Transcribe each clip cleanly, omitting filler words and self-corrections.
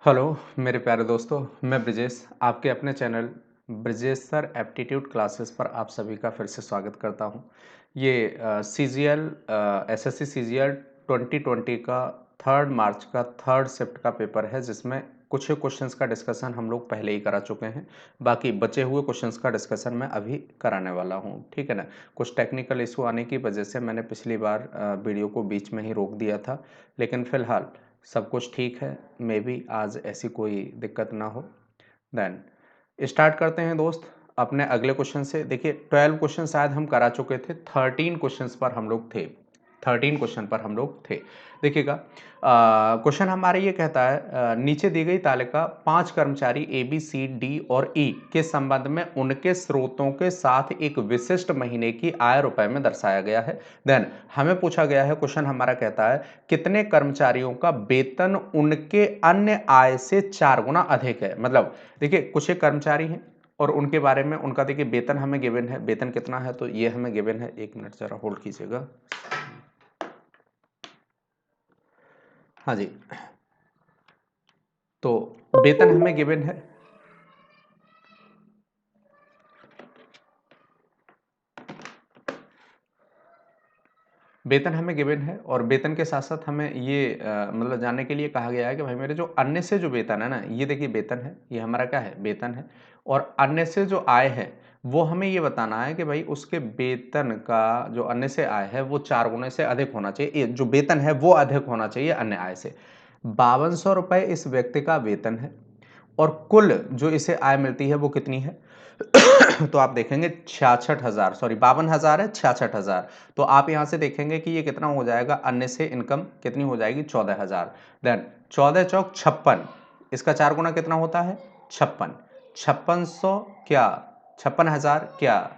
Hello मेरे प्यारे दोस्तों, मैं ब्रिजेश आपके अपने channel Brijesh sir aptitude classes पर आप सभी का फिर से स्वागत करता हूं। ये सीजीएल एसएससी सीजीएल 2020 का 3 मार्च का थर्ड शिफ्ट का पेपर है, जिसमें कुछ ही क्वेश्चंस का डिस्कशन हम लोग पहले ही करा चुके हैं। बाकी बचे हुए क्वेश्चंस का डिस्कशन मैं अभी कराने वाला हूं, ठीक है ना। कुछ टेक्निकल इशू आने की वजह से मैंने पिछली बार वीडियो को बीच में ही रोक दिया था, लेकिन फ़िलहाल सब कुछ ठीक है। मे बी आज ऐसी कोई दिक्कत ना हो। देन स्टार्ट करते हैं दोस्त अपने अगले क्वेश्चन से। देखिए 12 क्वेश्चन शायद हम करा चुके थे, 13 क्वेश्चंस पर हम लोग थे। 13 क्वेश्चन पर हम लोग थे। देखिएगा क्वेश्चन हमारे ये कहता है नीचे दी गई तालिका 5 कर्मचारी ए बी सी डी और ई के संबंध में उनके स्रोतों के साथ एक विशिष्ट महीने की आय रुपए में दर्शाया गया है। देन हमें पूछा गया है, क्वेश्चन हमारा कहता है कितने कर्मचारियों का वेतन उनके अन्य आय से 4 गुना अधिक है। मतलब देखिए कुछ एक कर्मचारी हैं और उनके बारे में उनका देखिए वेतन हमें गिवन है। वेतन कितना है तो ये हमें गिवन है। एक मिनट जरा होल्ड कीजिएगा। हाँ जी, तो वेतन हमें गिवन है। वेतन हमें गिवन है और वेतन के साथ साथ हमें ये मतलब जानने के लिए कहा गया है कि भाई मेरे जो अन्य से जो वेतन है ना, ये देखिए वेतन है, ये हमारा क्या है, वेतन है। और अन्य से जो आय है वो हमें ये बताना है कि भाई उसके वेतन का जो अन्य से आय है वो 4 गुने से अधिक होना चाहिए। जो वेतन है वो अधिक होना चाहिए अन्य आय से। 5200 रुपए इस व्यक्ति का वेतन है और कुल जो इसे आय मिलती है वो कितनी है तो आप देखेंगे 66,000, सॉरी 52,000 है, 66,000। तो आप यहां से देखेंगे कि ये कितना हो जाएगा, अन्य से इनकम कितनी हो जाएगी, 14,000। देन 14 चौक 56, इसका 4 गुना कितना होता है, 56। 5600 क्या, 56,000 क्या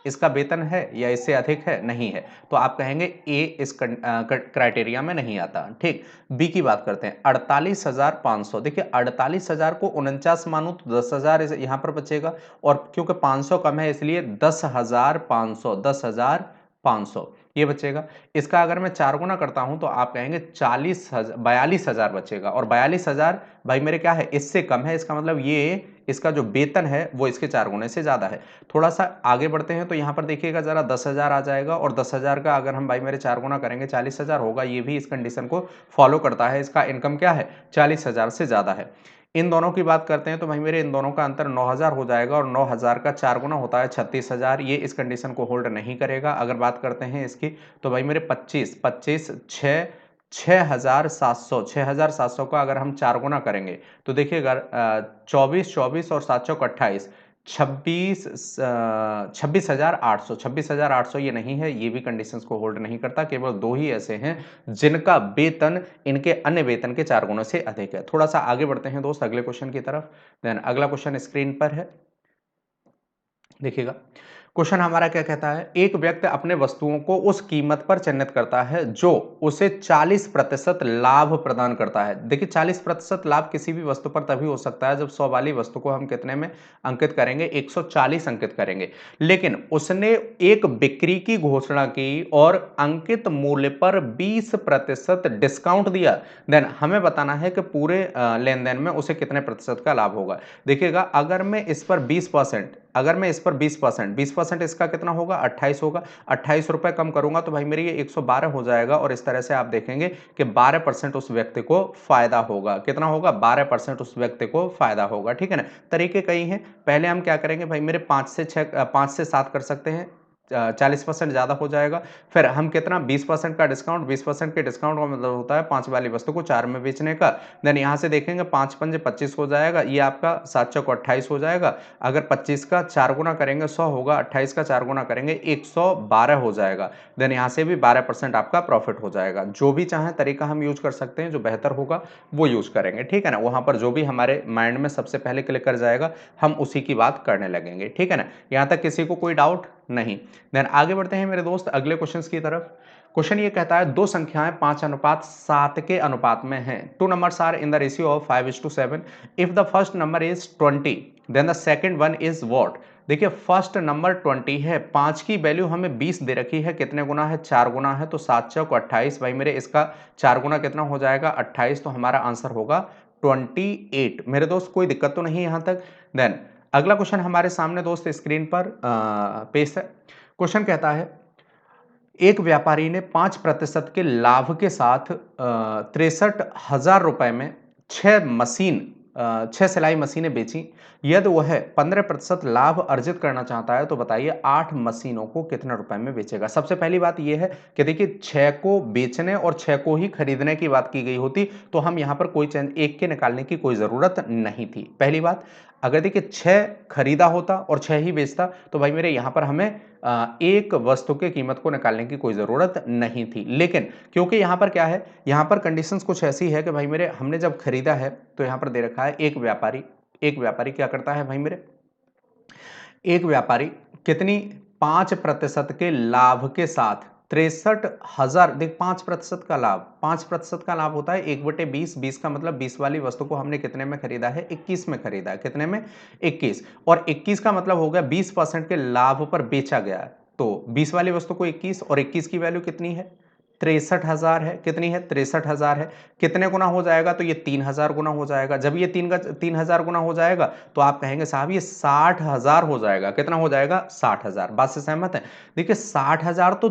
इसका वेतन है या इससे अधिक है, नहीं है। तो आप कहेंगे ए इस क्राइटेरिया में नहीं आता। ठीक, बी की बात करते हैं। 48,500, देखिए 48,000 को 49 मानू तो 10,000 यहां पर बचेगा और क्योंकि 500 कम है इसलिए 10,500, 10,500 ये बचेगा। इसका अगर मैं 4 गुना करता हूं तो आप कहेंगे 42,000 बचेगा और 42,000 भाई मेरे क्या है, इससे कम है। इसका मतलब ये इसका जो वेतन है वो इसके 4 गुने से ज्यादा है। थोड़ा सा आगे बढ़ते हैं तो यहां पर देखिएगा जरा 10,000 आ जाएगा और 10,000 का अगर हम भाई मेरे 4 गुना करेंगे 40,000 होगा। ये भी इस कंडीशन को फॉलो करता है। इसका इनकम क्या है, 40,000 से ज्यादा है। इन दोनों की बात करते हैं तो भाई मेरे इन दोनों का अंतर 9,000 हो जाएगा और 9,000 का 4 गुना होता है 36,000। ये इस कंडीशन को होल्ड नहीं करेगा। अगर बात करते हैं इसकी तो भाई मेरे 25 25 6 6,700 का अगर हम 4 गुना करेंगे तो देखिएगा 24 24 और 7 चौक 28, 26,800 ये नहीं है। ये भी कंडीशंस को होल्ड नहीं करता। केवल दो ही ऐसे हैं जिनका वेतन इनके अन्य वेतन के 4 गुणों से अधिक है। थोड़ा सा आगे बढ़ते हैं दोस्त अगले क्वेश्चन की तरफ। देन अगला क्वेश्चन स्क्रीन पर है, देखिएगा। क्वेश्चन हमारा क्या कहता है, एक व्यक्ति अपने वस्तुओं को उस कीमत पर चिन्हित करता है जो उसे 40% लाभ प्रदान करता है। देखिए 40% लाभ किसी भी वस्तु पर तभी हो सकता है जब 100 वाली वस्तु को हम कितने में अंकित करेंगे, 140 अंकित करेंगे। लेकिन उसने एक बिक्री की घोषणा की और अंकित मूल्य पर 20% डिस्काउंट दिया। देन हमें बताना है कि पूरे लेन देन में उसे कितने प्रतिशत का लाभ होगा। देखिएगा अगर मैं इस पर 20%, अगर मैं इस पर 20% इसका कितना होगा, 28 होगा। 28 रुपए कम करूंगा तो भाई मेरी ये 112 हो जाएगा और इस तरह से आप देखेंगे कि 12% उस व्यक्ति को फायदा होगा। कितना होगा, 12% उस व्यक्ति को फायदा होगा। ठीक है ना। तरीके कई हैं। पहले हम क्या करेंगे भाई मेरे 5 से 7 कर सकते हैं, 40% ज्यादा हो जाएगा। फिर हम कितना, 20% का डिस्काउंट, 20% के डिस्काउंट का मतलब होता है 5 वाली वस्तु को 4 में बेचने का। देन यहां से देखेंगे 5 पंजे 25 हो जाएगा, ये आपका 7 चौक 28 हो जाएगा। अगर 25 का 4 गुना करेंगे 100 होगा, 28 का 4 गुना करेंगे 112 हो जाएगा। देन यहां से भी 12% आपका प्रॉफिट हो जाएगा। जो भी चाहे तरीका हम यूज कर सकते हैं, जो बेहतर होगा वो यूज करेंगे। ठीक है ना। वहां पर जो भी हमारे माइंड में सबसे पहले क्लिक कर जाएगा हम उसी की बात करने लगेंगे। ठीक है ना। यहां तक किसी को कोई डाउट नहीं। देन आगे बढ़ते हैं मेरे दोस्त अगले क्वेश्चन की तरफ। क्वेश्चन ये कहता है दो संख्याएं 5:7 के अनुपात में हैं। Two numbers are in the ratio of 5:7। If the first number is 20 then the second one is what. देखिए फर्स्ट नंबर 20 है, 5 की वैल्यू हमें 20 दे रखी है। कितने गुना है, 4 गुना है। तो 7 चौक 28 भाई मेरे इसका 4 गुना कितना हो जाएगा, 28। तो हमारा आंसर होगा 28। मेरे दोस्त कोई दिक्कत तो नहीं यहां तक। देन अगला क्वेश्चन हमारे सामने दोस्त स्क्रीन पर पेश है। क्वेश्चन कहता है एक व्यापारी ने 5% के लाभ के साथ 63,000 रुपए में 6 सिलाई मशीनें बेची। यदि वह 15% लाभ अर्जित करना चाहता है तो बताइए 8 मशीनों को कितने रुपए में बेचेगा। सबसे पहली बात यह है कि देखिए 6 को बेचने और 6 को ही खरीदने की बात की गई होती तो हम यहां पर कोई चेंज एक के निकालने की कोई जरूरत नहीं थी। पहली बात, अगर देखिए 6 खरीदा होता और 6 ही बेचता तो भाई मेरे यहां पर हमें एक वस्तु की कीमत को निकालने की कोई जरूरत नहीं थी। लेकिन क्योंकि यहां पर क्या है, यहां पर कंडीशंस कुछ ऐसी है कि भाई मेरे हमने जब खरीदा है तो यहां पर दे रखा है एक व्यापारी क्या करता है भाई मेरे, एक व्यापारी कितनी 5% के लाभ के साथ 63,000, देख 5% का लाभ, 5% का लाभ होता है 1/20। 20 का मतलब 20 वाली वस्तु को हमने कितने में खरीदा है, 21 में खरीदा है। कितने में, 21। और 21 का मतलब हो गया 20% के लाभ पर बेचा गया है। तो 20 वाली वस्तु को 21 और 21 की वैल्यू कितनी है, 63,000 है। कितनी है, 63,000 है। कितने गुना हो जाएगा, तो ये 3,000 गुना हो जाएगा। जब ये 3,000 गुना हो जाएगा तो आप कहेंगे साहब ये 60,000 हो जाएगा। कितना हो जाएगा, 60,000। बात से सहमत है। देखिए 60,000 तो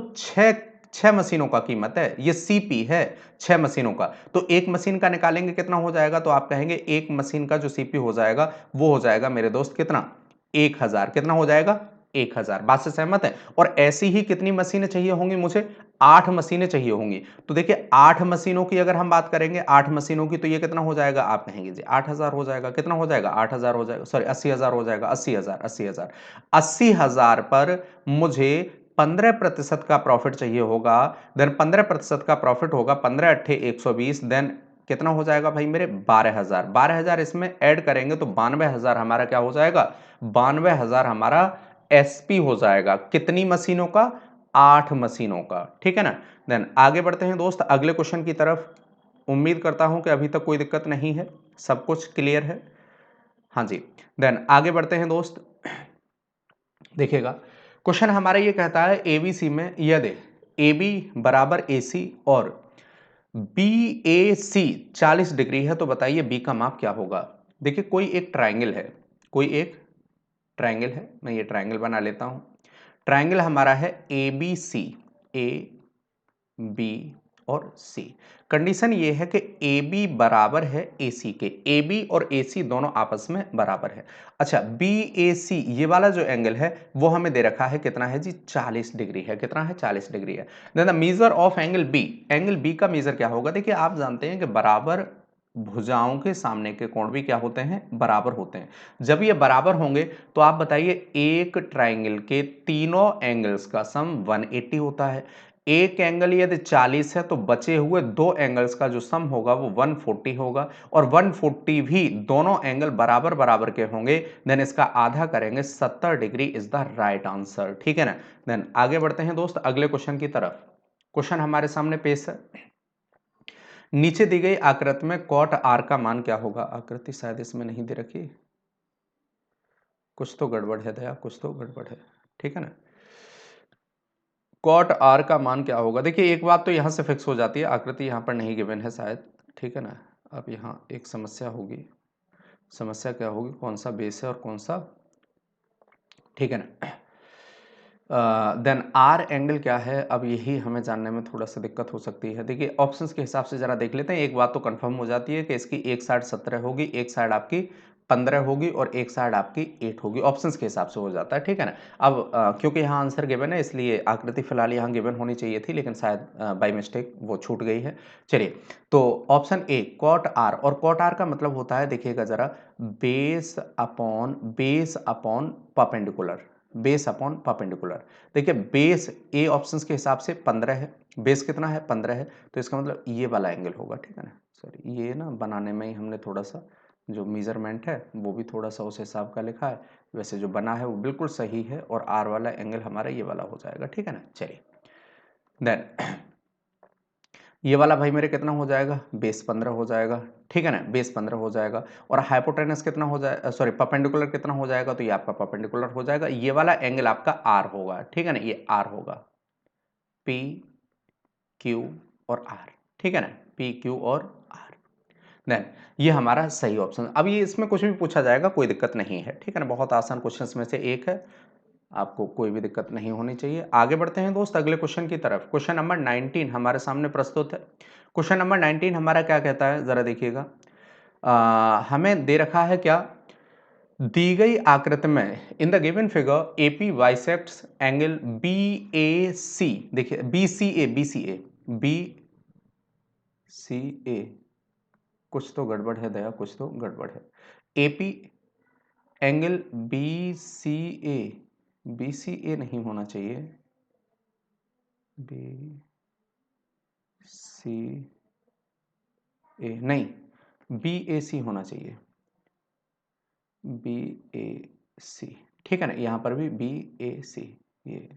छह मशीनों का कीमत है, ये सीपी है 6 मशीनों का। तो एक मशीन का निकालेंगे कितना हो जाएगा, तो आप कहेंगे एक मशीन का जो सीपी हो जाएगा वो हो जाएगा मेरे दोस्त कितना, 1,000। कितना हो जाएगा, 1,000। बात से सहमत है। और ऐसी ही कितनी मशीनें चाहिए होंगी मुझे, 8 मशीनें चाहिए होंगी। तो देखिए 8 मशीनों की अगर हम बात करेंगे, 8 मशीनों की, तो ये कितना हो जाएगा, आप कहेंगे जी 8,000 हो जाएगा। कितना हो जाएगा, 8,000 हो जाएगा, सॉरी 80,000 हो जाएगा। 80,000, 80,000, 80,000 पर मुझे 15% का प्रॉफिट चाहिए होगा। देन 15% का प्रॉफिट होगा 15 अट्ठे 120। देन कितना हो जाएगा भाई मेरे, 12,000। 12,000 इसमें ऐड करेंगे तो 92,000 हमारा क्या हो जाएगा, 92,000 हमारा एसपी हो जाएगा। कितनी मशीनों का, 8 मशीनों का। ठीक है ना। देन आगे बढ़ते हैं दोस्त अगले क्वेश्चन की तरफ। उम्मीद करता हूं कि अभी तक कोई दिक्कत नहीं है, सब कुछ क्लियर है। हाँ जी। देन आगे बढ़ते हैं दोस्त। देखिएगा क्वेश्चन हमारा ये कहता है एबीसी में यदि AB बराबर AC और BAC 40 डिग्री है तो बताइए बी का माप क्या होगा। देखिए कोई एक ट्राइंगल है, कोई एक ट्राइंगल है, मैं ये ट्राइंगल बना लेता हूं। ट्राइंगल हमारा है ABC, A B और C। कंडीशन ये है कि AB बराबर है AC के, AB और AC दोनों आपस में बराबर है। अच्छा BAC ये वाला जो एंगल है वो हमें दे रखा है कितना है जी, 40 डिग्री है। कितना है, 40 डिग्री है। Then the measure of angle B, angle B का मेजर क्या होगा। देखिए आप जानते हैं कि बराबर भुजाओं के सामने के कोण भी क्या होते हैं, बराबर होते हैं। जब ये बराबर होंगे तो आप बताइए एक ट्राइंगल के तीनों एंगल्स का सम 180 होता है। एक एंगल यदि 40 है तो बचे हुए दो एंगल्स का जो सम होगा वो 140 होगा। और 140 भी दोनों एंगल बराबर बराबर के होंगे। देन इसका आधा करेंगे, 70 degree is the right answer. ठीक है ना। देन आगे बढ़ते हैं दोस्त अगले क्वेश्चन की तरफ। क्वेश्चन हमारे सामने पेश है, नीचे दी गई आकृति में कॉट आर का मान क्या होगा। आकृति शायद इसमें नहीं दे रखी, कुछ तो गड़बड़ है दया, कुछ तो गड़बड़ है। ठीक है ना। कॉट आर का मान क्या होगा। देखिए एक बात तो यहां से फिक्स हो जाती है, आकृति यहां पर नहीं गिवन है शायद। ठीक है ना। अब यहां एक समस्या होगी, समस्या क्या होगी, कौन सा बेस है और कौन सा, ठीक है ना। देन आर एंगल क्या है, अब यही हमें जानने में थोड़ा सा दिक्कत हो सकती है। देखिए ऑप्शंस के हिसाब से जरा देख लेते हैं। एक बात तो कंफर्म हो जाती है कि इसकी एक साइड 17 होगी, एक साइड आपकी 15 होगी और एक साइड आपकी 8 होगी। ऑप्शंस के हिसाब से हो जाता है। ठीक है ना। अब क्योंकि यहाँ आंसर गिवन है इसलिए आकृति फिलहाल यहाँ गिवन होनी चाहिए थी, लेकिन शायद बाई मिस्टेक वो छूट गई है। चलिए तो ऑप्शन ए कॉट आर, और कॉट आर का मतलब होता है, देखिएगा जरा, base upon perpendicular, base upon perpendicular. देखिए बेस ए ऑप्शंस के हिसाब से 15 है, बेस कितना है, 15 है, तो इसका मतलब ये वाला एंगल होगा। ठीक है ना। सॉरी ये ना बनाने में ही हमने थोड़ा सा जो मेजरमेंट है वो भी थोड़ा सा उस हिसाब का लिखा है, वैसे जो बना है वो बिल्कुल सही है। और आर वाला एंगल हमारा ये वाला हो जाएगा। ठीक है ना। चलिए देन ये वाला भाई मेरे कितना हो जाएगा, बेस 15 हो जाएगा। ठीक है ना, बेस 15 हो जाएगा। और हाइपोटेनस कितना हो जाएगा, सॉरी परपेंडिकुलर कितना हो जाएगा, तो ये आपका परपेंडिकुलर हो जाएगा। ये वाला एंगल आपका आर होगा। ठीक है ना, ये आर होगा, पी क्यू और आर। ठीक है ना, पी क्यू और आर। देन ये हमारा सही ऑप्शन। अब ये इसमें कुछ भी पूछा जाएगा, कोई दिक्कत नहीं है, ठीक है ना, बहुत आसान क्वेश्चंस में से एक है, आपको कोई भी दिक्कत नहीं होनी चाहिए। आगे बढ़ते हैं दोस्त अगले क्वेश्चन की तरफ। क्वेश्चन नंबर 19 हमारे सामने प्रस्तुत है। क्वेश्चन नंबर 19 हमारा क्या कहता है, जरा देखिएगा। हमें दे रखा है क्या, दी गई आकृति में in the given figure AP bisects angle B A C. देखिए B C A, B C A, B C A, कुछ तो गड़बड़ है दया, कुछ तो गड़बड़ है। AP angle B C A, B C A नहीं होना चाहिए, बी सी ए नहीं, बी ए सी होना चाहिए, बी ए सी, ठीक है ना, यहां पर भी बी ए सी, ये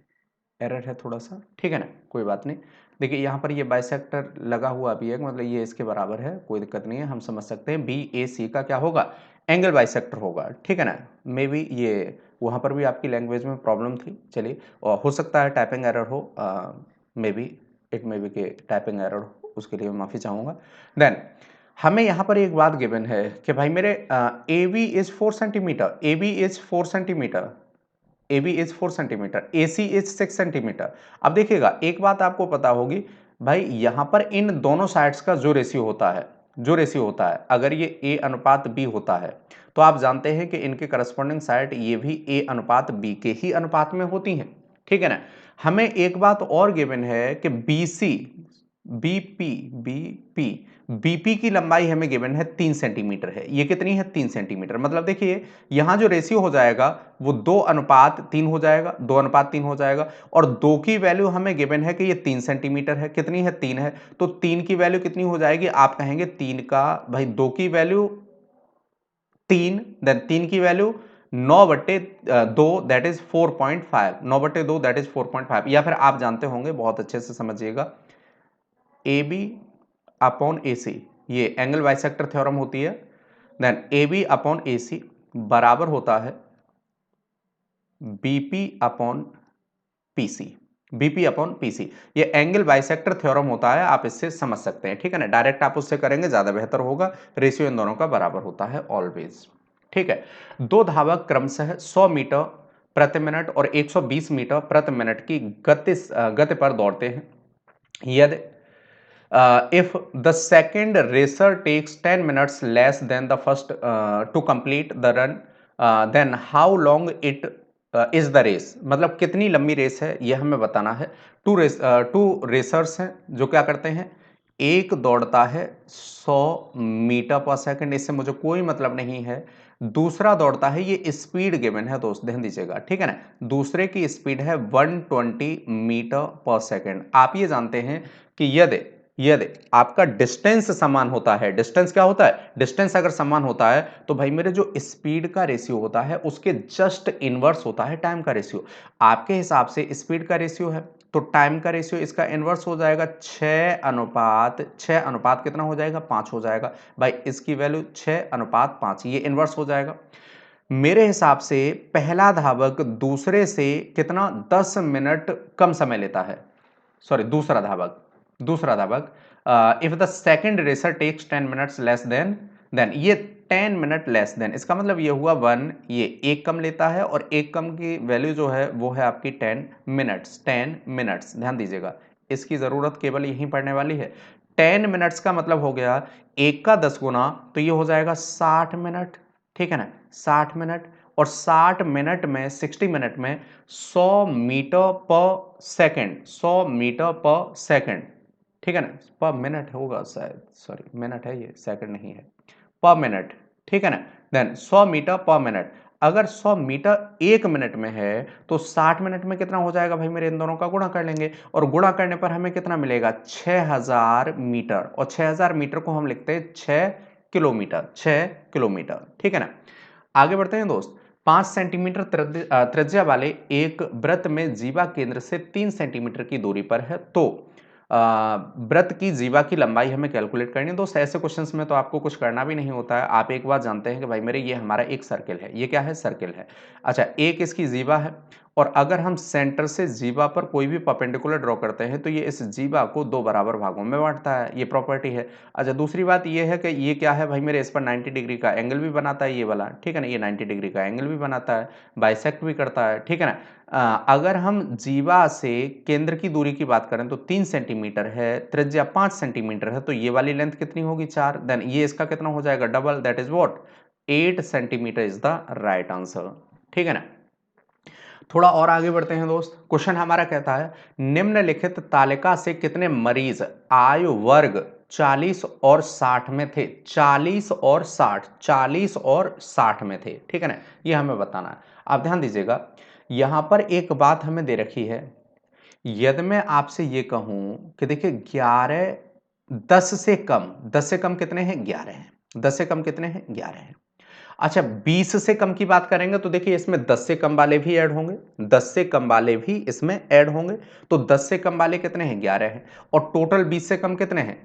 एरर है थोड़ा सा, ठीक है ना, कोई बात नहीं। देखिए यहाँ पर ये बाइसेक्टर लगा हुआ भी है, मतलब ये इसके बराबर है, कोई दिक्कत नहीं है, हम समझ सकते हैं बी ए सी का क्या होगा, एंगल बाइसेक्टर होगा, ठीक है ना। मे बी ये वहाँ पर भी आपकी लैंग्वेज में प्रॉब्लम थी, चलिए, और हो सकता है टाइपिंग एरर हो, may be it may be के टाइपिंग एरर हो, उसके लिए मैं माफ़ी चाहूँगा। देन हमें यहाँ पर एक बात गिवन है कि भाई मेरे A B is 4 centimetre, A B is 4 centimetre, AB is 4 centimetre, AC is 6 centimetre. अब देखिएगा एक बात आपको पता होगी भाई, यहां पर इन दोनों साइड्स का जो रेशियो होता है, जो रेशियो होता है, अगर ये A अनुपात B होता है तो आप जानते हैं कि इनके करस्पॉन्डिंग साइड ये भी A अनुपात B के ही अनुपात में होती हैं, ठीक है ना। हमें एक बात और गिवन है कि BC, BP, BP, बीपी की लंबाई हमें गिवन है 3 सेंटीमीटर है। ये कितनी है, 3 सेंटीमीटर। मतलब देखिए यहां जो रेशियो हो जाएगा वो 2:3 हो जाएगा, 2:3 हो जाएगा, और 2 की वैल्यू हमें गिवन है कि ये 3 सेंटीमीटर है, कितनी है, 3 है, तो 3 की वैल्यू कितनी हो जाएगी, आप कहेंगे 3 का भाई 2 की वैल्यू 3, देन 3 की value 9/2 that is 4.5, 9/2 that is 4.5, या फिर आप जानते होंगे, बहुत अच्छे से समझिएगा, ए बी अपॉन ए सी, ये एंगल बाइसेक्टर थ्योरम होती है। देन ए बी अपॉन ए सी बराबर होता है BP upon PC, BP upon PC, ये एंगल बाइसेक्टर थ्योरम होता है, आप इससे समझ सकते हैं, ठीक है ना। डायरेक्ट आप उससे करेंगे ज्यादा बेहतर होगा, रेशियो इन दोनों का बराबर होता है ऑलवेज, ठीक है। दो धावक क्रमशः 100 मीटर प्रति मिनट और 120 मीटर प्रति मिनट की गति पर दौड़ते हैं। यदि if the second racer takes 10 minutes less than the first to complete the run, then how long it is the race, मतलब कितनी लंबी रेस है ये हमें बताना है। टू रेसर्स हैं जो क्या करते हैं, एक दौड़ता है 100 मीटर पर सेकंड, इससे मुझे कोई मतलब नहीं है। दूसरा दौड़ता है, ये स्पीड गिवन है दोस्त, ध्यान दीजिएगा, ठीक है ना, दूसरे की स्पीड है 120 मीटर पर सेकंड। आप ये जानते हैं कि यदि आपका डिस्टेंस समान होता है, डिस्टेंस क्या होता है, डिस्टेंस अगर समान होता है तो भाई मेरे जो स्पीड का रेशियो होता है उसके जस्ट इनवर्स होता है टाइम का रेशियो। आपके हिसाब से स्पीड का रेशियो है तो टाइम का रेशियो इसका इनवर्स हो जाएगा, 6:6 कितना हो जाएगा, 5 हो जाएगा। भाई इसकी वैल्यू 6:5, ये इनवर्स हो जाएगा। मेरे हिसाब से पहला धावक दूसरे से कितना 10 मिनट कम समय लेता है, सॉरी दूसरा धावक if the second racer takes 10 minutes less than ये 10 मिनट लेस देन, इसका मतलब ये हुआ 1, ये एक कम लेता है, और एक कम की वैल्यू जो है वो है आपकी 10 मिनट्स। ध्यान दीजिएगा, इसकी जरूरत केवल यहीं पड़ने वाली है। 10 मिनट्स का मतलब हो गया एक का 10 गुना, तो ये हो जाएगा 60 मिनट, ठीक है ना, 60 मिनट, और 60 मिनट में 60 मिनट में 100 मीटर पर सेकंड, 100 मीटर पर सेकंड, ठीक है ना, पर मिनट होगा शायद, सॉरी मिनट है ये, सेकंड नहीं है, पर मिनट, ठीक है ना। देन 100 मीटर पर मिनट, अगर 100 मीटर एक मिनट में है तो 60 मिनट में कितना हो जाएगा भाई मेरे, इन दोनों का गुणा कर लेंगे, और गुणा करने पर हमें कितना मिलेगा, 6000 मीटर, और 6000 मीटर को हम लिखते हैं 6 किलोमीटर, 6 किलोमीटर, ठीक है ना। आगे बढ़ते हैं दोस्त। 5 सेंटीमीटर त्रिज्या वाले एक वृत्त में जीवा केंद्र से 3 सेंटीमीटर की दूरी पर है, तो वृत्त की जीवा की लंबाई हमें कैलकुलेट करनी है। दोस्त ऐसे क्वेश्चंस में तो आपको कुछ करना भी नहीं होता है, आप एक बात जानते हैं कि भाई मेरे ये हमारा एक सर्किल है, ये क्या है, सर्किल है। अच्छा, एक इसकी जीवा है और अगर हम सेंटर से जीवा पर कोई भी परपेंडिकुलर ड्रॉ करते हैं तो ये इस जीवा को दो बराबर भागों में बांटता है, ये प्रॉपर्टी है। अच्छा, दूसरी बात ये है कि ये क्या है भाई मेरे, इस पर 90 डिग्री का एंगल भी बनाता है ये वाला, ठीक है ना, ये 90 डिग्री का एंगल भी बनाता है, बाइसेक्ट भी करता है, ठीक है ना। अगर हम जीवा से केंद्र की दूरी की बात करें तो 3 सेंटीमीटर है, त्रिज्या 5 सेंटीमीटर है, तो ये वाली लेंथ कितनी होगी 4, देन ये इसका कितना हो जाएगा double, that is what 8 centimetre is the right answer, ठीक है ना। थोड़ा और आगे बढ़ते हैं दोस्त। क्वेश्चन हमारा कहता है निम्नलिखित तालिका से कितने मरीज आयु वर्ग 40 और 60 में थे, 40 और 60, 40 और 60 में थे, ठीक है ना, ये हमें बताना है। आप ध्यान दीजिएगा, यहां पर एक बात हमें दे रखी है, यदि मैं आपसे ये कहूं कि देखिए 11 10 से कम, 10 से कम कितने हैं 11 हैं, 10 से कम कितने हैं 11 हैं। अच्छा, 20 से कम की बात करेंगे तो देखिए इसमें 10 से कम वाले भी ऐड होंगे, 10 से कम वाले भी इसमें ऐड होंगे, तो 10 से कम वाले कितने हैं 11 हैं, और टोटल 20 से कम कितने हैं,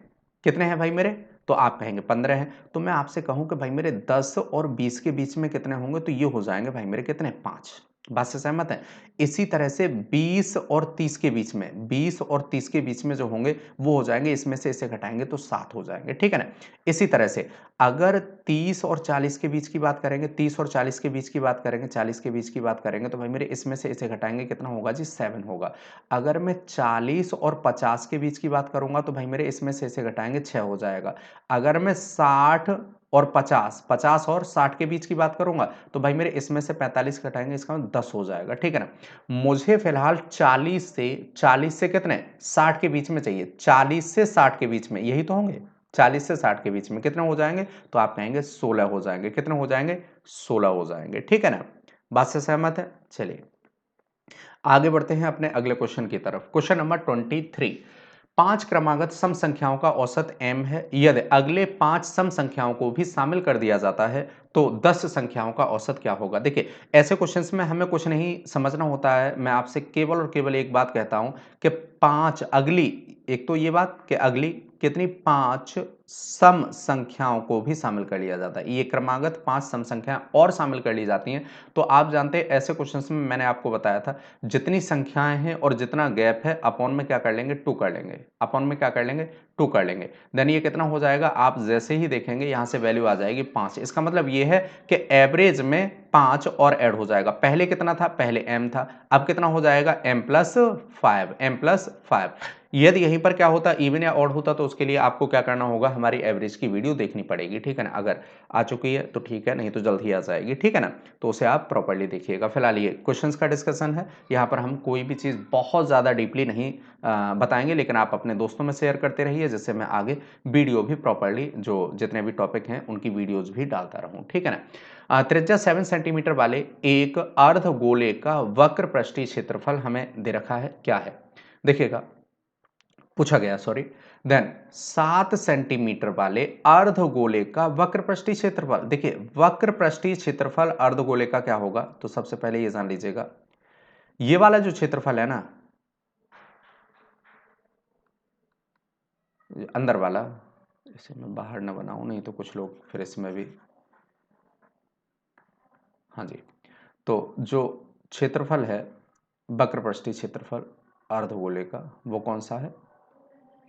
कितने हैं भाई मेरे, तो आप कहेंगे 15 हैं। तो मैं आपसे कहूं कि भाई मेरे 10 और 20 के बीच में कितने होंगे, तो ये हो जाएंगे भाई मेरे कितने 5। बात से सहमत है। इसी तरह से 20 और 30 के बीच में, 20 और 30 के बीच में जो होंगे वो हो जाएंगे, इसमें से इसे घटाएंगे तो 7 हो जाएंगे, ठीक है ना। इसी तरह से अगर 30 और 40 के बीच की बात करेंगे, 30 और 40 के बीच की बात करेंगे, 40 के बीच की बात करेंगे, तो भाई मेरे इसमें से इसे घटाएंगे कितना होगा जी 7 होगा। अगर मैं 40 और 50 के बीच की बात करूंगा तो भाई मेरे इसमें से इसे घटाएंगे 6 हो जाएगा। अगर मैं 60 और 50, 50 और 60 के बीच की बात करूंगा तो भाई मेरे इसमें से 45 घटाएंगे, इसका मतलब 10 हो जाएगा, ठीक है ना। मुझे फिलहाल 40 से कितने 60 के बीच में चाहिए, 40 से 60 के बीच में, यही तो होंगे 40 से 60 के बीच में कितने हो जाएंगे, तो आप कहेंगे 16 हो जाएंगे, कितने हो जाएंगे 16 हो जाएंगे, ठीक है ना। बात से सहमत है। चलिए आगे बढ़ते हैं अपने अगले क्वेश्चन की तरफ। क्वेश्चन नंबर 23, 5 क्रमागत सम संख्याओं का औसत m है, यदि अगले 5 सम संख्याओं को भी शामिल कर दिया जाता है तो 10 संख्याओं का औसत क्या होगा। देखिए ऐसे क्वेश्चंस में हमें कुछ नहीं समझना होता है, मैं आपसे केवल और केवल एक बात कहता हूं कि 5 अगली, एक तो ये बात कि अगली कितनी 5 सम संख्याओं को भी शामिल कर लिया जाता है, ये क्रमागत 5 सम संख्याएं और शामिल कर ली जाती हैं। तो आप जानते हैं ऐसे क्वेश्चंस में मैंने आपको बताया था जितनी संख्याएं हैं और जितना गैप है अपॉन में क्या कर लेंगे 2 कर लेंगे, अपॉन में क्या कर लेंगे 2 कर लेंगे, देन ये कितना हो जाएगा, आप जैसे ही देखेंगे यहां से वैल्यू आ जाएगी 5। इसका मतलब ये है कि एवरेज में 5 और ऐड हो जाएगा। पहले कितना था, पहले m था, अब कितना हो जाएगा m+5, m+5। यदि यहीं पर क्या होता इवन या ऑड होता तो उसके लिए आपको क्या करना होगा, हमारी एवरेज की वीडियो देखनी पड़ेगी, ठीक है ना। अगर आ चुकी है तो ठीक है, नहीं तो जल्द ही आ जाएगी, ठीक है ना। तो उसे आप प्रॉपर्ली देखिएगा। फिलहाल ये क्वेश्चंस का डिस्कशन है, यहाँ पर हम कोई भी चीज़ बहुत ज़्यादा डीपली नहीं बताएंगे, लेकिन आप अपने दोस्तों में शेयर करते रहिए जिससे मैं आगे वीडियो भी प्रॉपर्ली जो जितने भी टॉपिक हैं उनकी वीडियोज भी डालता रहूँ, ठीक है ना। त्रिज्या 7 सेंटीमीटर वाले एक अर्धगोले का वक्र पृष्ठीय क्षेत्रफल हमें दे रखा है, क्या है देखिएगा, पूछा गया सॉरी। देन 7 सेंटीमीटर वाले अर्धगोले का वक्र पृष्ठीय क्षेत्रफल, देखिए वक्र पृष्ठीय क्षेत्रफल अर्धगोले का क्या होगा, तो सबसे पहले ये जान लीजिएगा, ये वाला जो क्षेत्रफल है ना, अंदर वाला, इसे मैं बाहर ना बनाऊं नहीं तो कुछ लोग फिर इसमें भी, हाँ जी, तो जो क्षेत्रफल है वक्र पृष्ठीय क्षेत्रफल अर्धगोले का वो कौन सा है,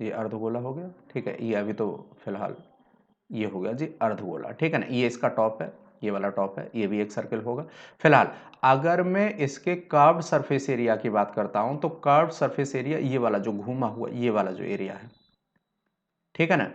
ये अर्धगोला हो गया, ठीक है। ये अभी तो फिलहाल ये हो गया जी अर्धगोला, ठीक है ना। ये इसका टॉप है, ये वाला टॉप है, ये भी एक सर्कल होगा। फिलहाल अगर मैं इसके कर्व्ड सरफेस एरिया की बात करता हूं तो कर्व्ड सरफेस एरिया ये वाला जो घूमा हुआ ये वाला जो एरिया है, ठीक है ना,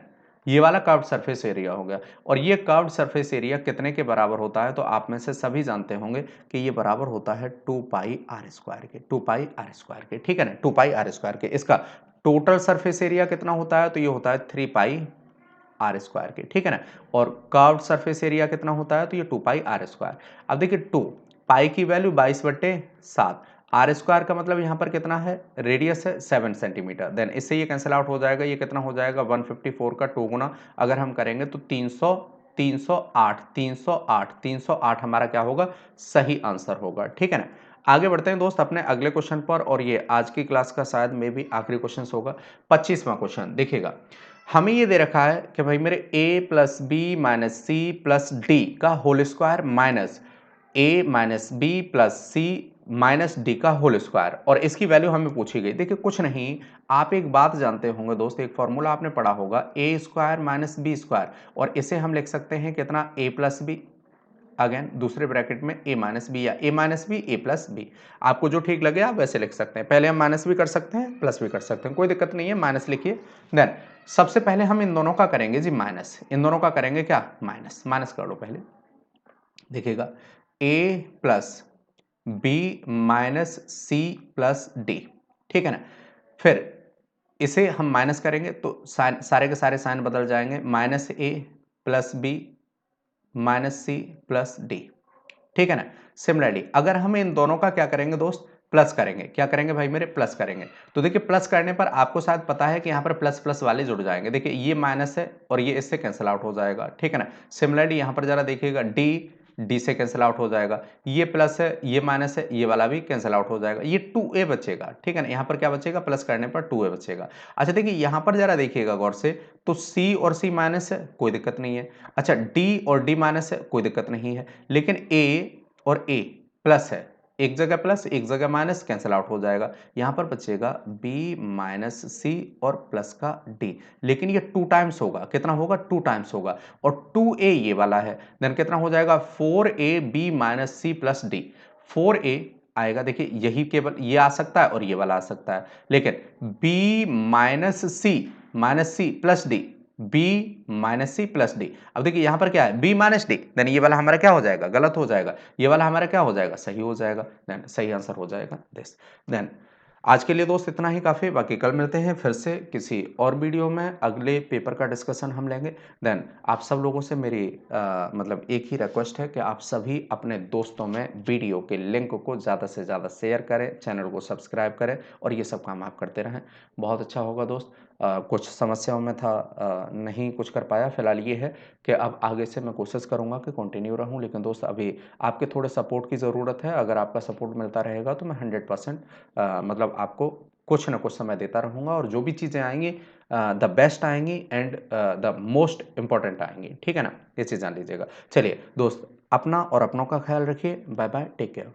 ये वाला कर्व्ड सरफेस एरिया हो गया। और ये कर्व्ड सरफेस एरिया कितने के बराबर होता है, तो आप में से सभी जानते होंगे कि ये बराबर होता है 2πr² के, 2πr² के, ठीक है ना, 2πr² के। इसका टोटल सरफेस एरिया कितना होता है, तो ये होता है 3πr² के, ठीक है ना। और कर्व्ड सरफेस एरिया कितना होता है, तो ये 2πr²। अब देखिए 2 पाई की वैल्यू 22/7, r² का मतलब यहां पर कितना है, रेडियस है 7 सेंटीमीटर, देन इससे ये कैंसिल आउट हो जाएगा, ये कितना हो जाएगा 154 का 2 गुना अगर हम करेंगे तो 300, 308, 308, 308 हमारा क्या होगा, सही आंसर होगा, ठीक है ना। आगे बढ़ते हैं दोस्त अपने अगले क्वेश्चन पर, और ये आज की क्लास का शायद में भी आखिरी क्वेश्चन होगा। 25वां क्वेश्चन देखिएगा, हमें ये दे रखा है कि भाई मेरे a+b-c+d का whole square minus a-b+c minus D का होल स्क्वायर और इसकी वैल्यू हमें पूछी गई। देखिए कुछ नहीं, आप एक बात जानते होंगे दोस्त, एक फॉर्मूला आपने पढ़ा होगा ए स्क्वायर माइनस बी स्क्वायर, और इसे हम लिख सकते हैं कितना, ए प्लस बी, अगेन दूसरे ब्रैकेट में ए माइनस बी या ए माइनस बी ए प्लस बी, आपको जो ठीक लगे आप वैसे लिख सकते हैं। पहले हम माइनस भी कर सकते हैं प्लस भी कर सकते हैं, कोई दिक्कत नहीं है, माइनस लिखिए। देन सबसे पहले हम इन दोनों का करेंगे जी माइनस, इन दोनों का करेंगे क्या, माइनस, माइनस कर लो पहले। देखिएगा A plus B minus C plus D, ठीक है ना। फिर इसे हम माइनस करेंगे तो सारे के सारे साइन बदल जाएंगे, minus A plus B minus C plus D, ठीक है ना। सिमिलरली अगर हम इन दोनों का क्या करेंगे दोस्त, प्लस करेंगे, क्या करेंगे भाई मेरे, प्लस करेंगे, तो देखिए प्लस करने पर आपको शायद पता है कि यहां पर प्लस प्लस वाले जुड़ जाएंगे। देखिए ये माइनस है और ये इससे कैंसिल आउट हो जाएगा, ठीक है ना। सिमिलरली यहां पर जरा देखिएगा डी डी से कैंसिल आउट हो जाएगा, ये प्लस है ये माइनस है, ये वाला भी कैंसिल आउट हो जाएगा, ये 2a बचेगा, ठीक है ना। यहां पर क्या बचेगा, प्लस करने पर 2a बचेगा। अच्छा देखिए यहां पर जरा देखिएगा गौर से, तो c और c माइनस है, कोई दिक्कत नहीं है। अच्छा d और d माइनस है, कोई दिक्कत नहीं है, लेकिन a और a प्लस है, एक जगह प्लस एक जगह माइनस, कैंसिल आउट हो जाएगा। यहां पर बचेगा b माइनस सी और प्लस का d, लेकिन ये 2 टाइम्स होगा, कितना होगा, 2 टाइम्स होगा, और 2a ये वाला है, देन कितना हो जाएगा, 4ab minus C plus D, 4a आएगा, देखिए यही केवल ये आ सकता है और ये वाला आ सकता है, लेकिन b minus C plus D, b minus C plus D. अब देखिए यहां पर क्या है, b माइनस डी, देन ये वाला हमारा क्या हो जाएगा, गलत हो जाएगा, ये वाला हमारा क्या हो जाएगा, सही हो जाएगा, देन सही आंसर हो जाएगा दिस। देन आज के लिए दोस्त इतना ही काफ़ी, बाकी कल मिलते हैं फिर से किसी और वीडियो में, अगले पेपर का डिस्कशन हम लेंगे। देन आप सब लोगों से मेरी मतलब एक ही रिक्वेस्ट है कि आप सभी अपने दोस्तों में वीडियो के लिंक को ज़्यादा से ज़्यादा शेयर करें, चैनल को सब्सक्राइब करें, और ये सब काम आप करते रहें, बहुत अच्छा होगा दोस्त। कुछ समस्याओं में था, नहीं कुछ कर पाया, फिलहाल ये है कि अब आगे से मैं कोशिश करूँगा कि कंटिन्यू रहूँ, लेकिन दोस्त अभी आपके थोड़े सपोर्ट की ज़रूरत है। अगर आपका सपोर्ट मिलता रहेगा तो मैं 100% मतलब आपको कुछ ना कुछ समय देता रहूँगा, और जो भी चीज़ें आएँगी द बेस्ट आएँगी एंड द मोस्ट इम्पोर्टेंट आएँगी, ठीक है ना? ये चीज़ जान लीजिएगा। चलिए दोस्त, अपना और अपनों का ख्याल रखिए। Bye bye, take care.